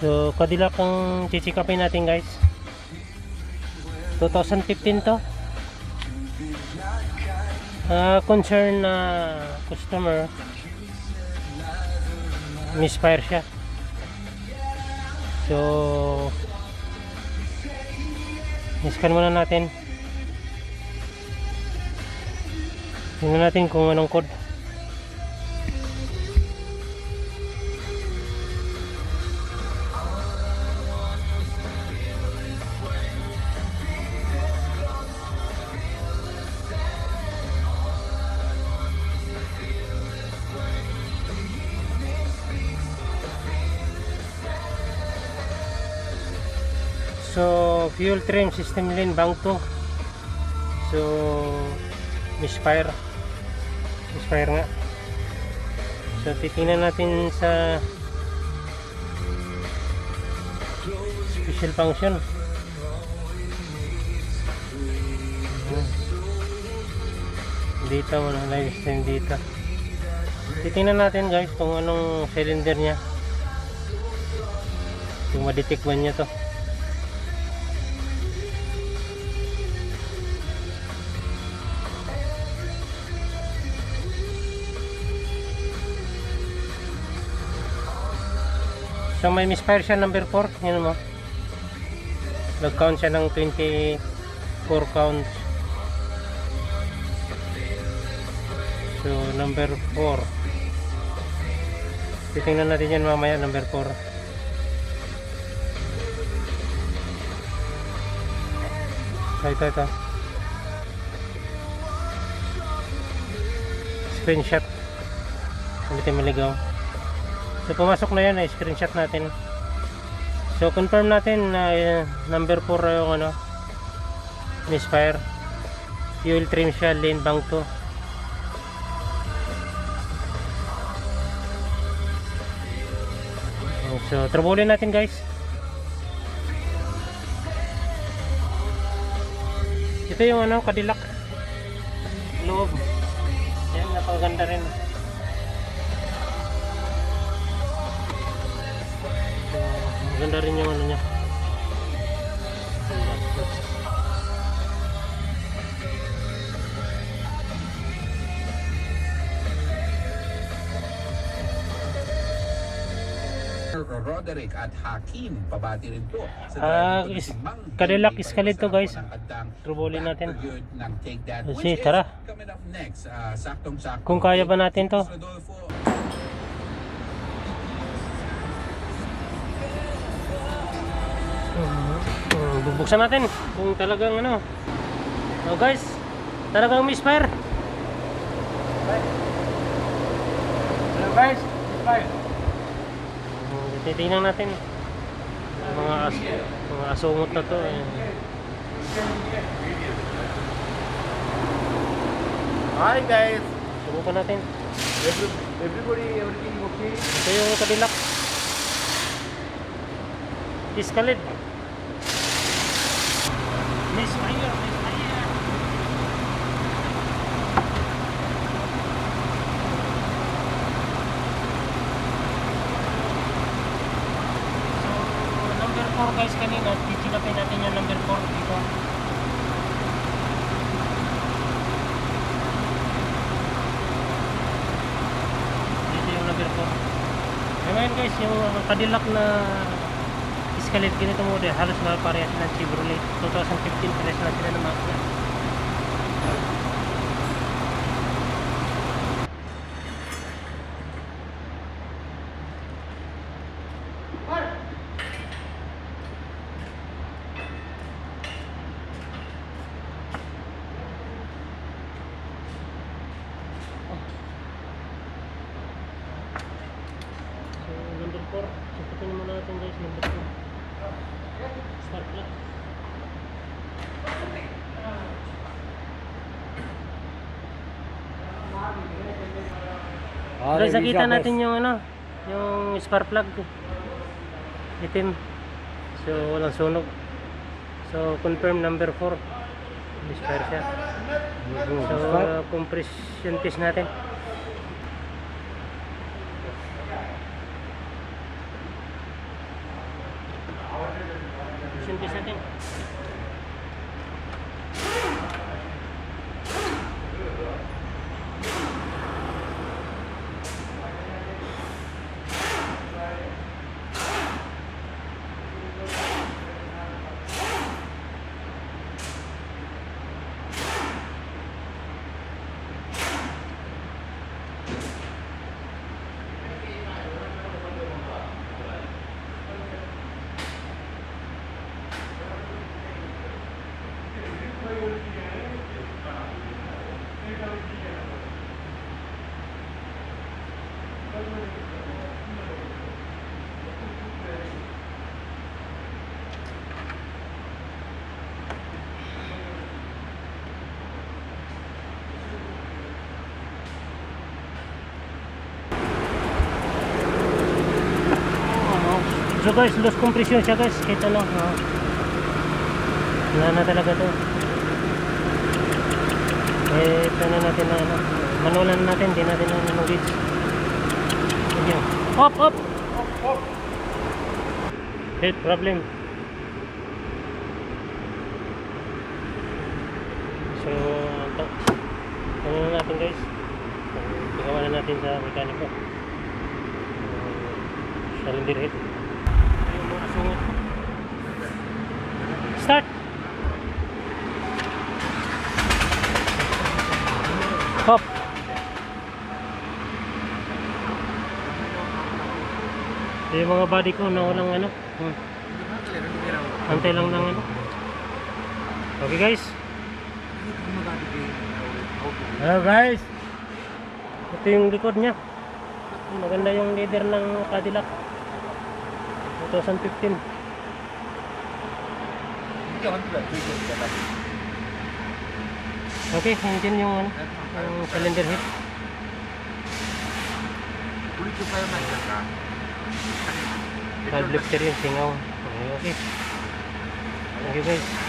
So Cadillac ang chichikapin natin guys. 2015 to. Concern na customer, misfire siya. So iscan muna natin. Tingnan natin kung anong code. So fuel trim system lane bank to. So misfire nga. So titingnan natin sa special function. Dito muna, live stream dito. Titingnan natin guys kung anong cylinder nya, kung ma-detect man nya to. So may misfire siya number 4, yun mo. Nag-count siya ng 24 counts. So number 4. Titingnan natin yan mamaya, number 4. So ito. Screenshot. Hindi tayo maligaw. So pumasok na yan, screenshot natin. So confirm natin na number 4 yung ano, misfire. Fuel trim siya, lane bank to. So trouble natin guys. Ito yung ano, Cadillac loob. Yan, napaganda rin. Maganda rin yung ano niya. Roderick at Hakim, pabati rin po sa Cadillac Escalade to guys. Trubulin natin. Kasi tara. Kung kaya ba natin to. Bubuksan natin kung talagang ano. Oh guys, talagang misfire. Hello guys, misfire. Titingnan natin mga asungot na to eh. Hi guys. Subukan natin. Everything okay? Ito yung Cadillac Escalade. Misfire. Number 4 guys kanina, titigapin natin yung number 4 dito. Dito yung number 4. Ngayon guys, yung Cadillac na Escalade ganito mo rin, halos mga parehas ng Chevrolet 2015, parehas na sila ng makina. Number 4, saputin muna natin guys, number 4 spark plug. Guys, nakita natin yung ano, yung spark plug itim, so walang sunog. So confirm number 4 misfire siya. So compression test natin. Open piece natin. So guys, loose compression siya guys, kahit ano. Wala na talaga to. Eh, ano natin na ano, manulan natin, di natin na ano gauge. Ayan. Up, up! Head problem. So, ito. Ano na natin guys? Pagawa na natin sa mekaniko. Cylinder head. Ayun, mga sungit. Start! Hop! Ito yung mga body ko na walang ano. Antay lang ng ano. Okay guys. Hello guys. Ito yung likod niya. Maganda yung leader ng Cadillac 2015. Okay, engine yung ano, yung cylinder head. Valve lifter yung singaw. Okay, okay. Thank you guys.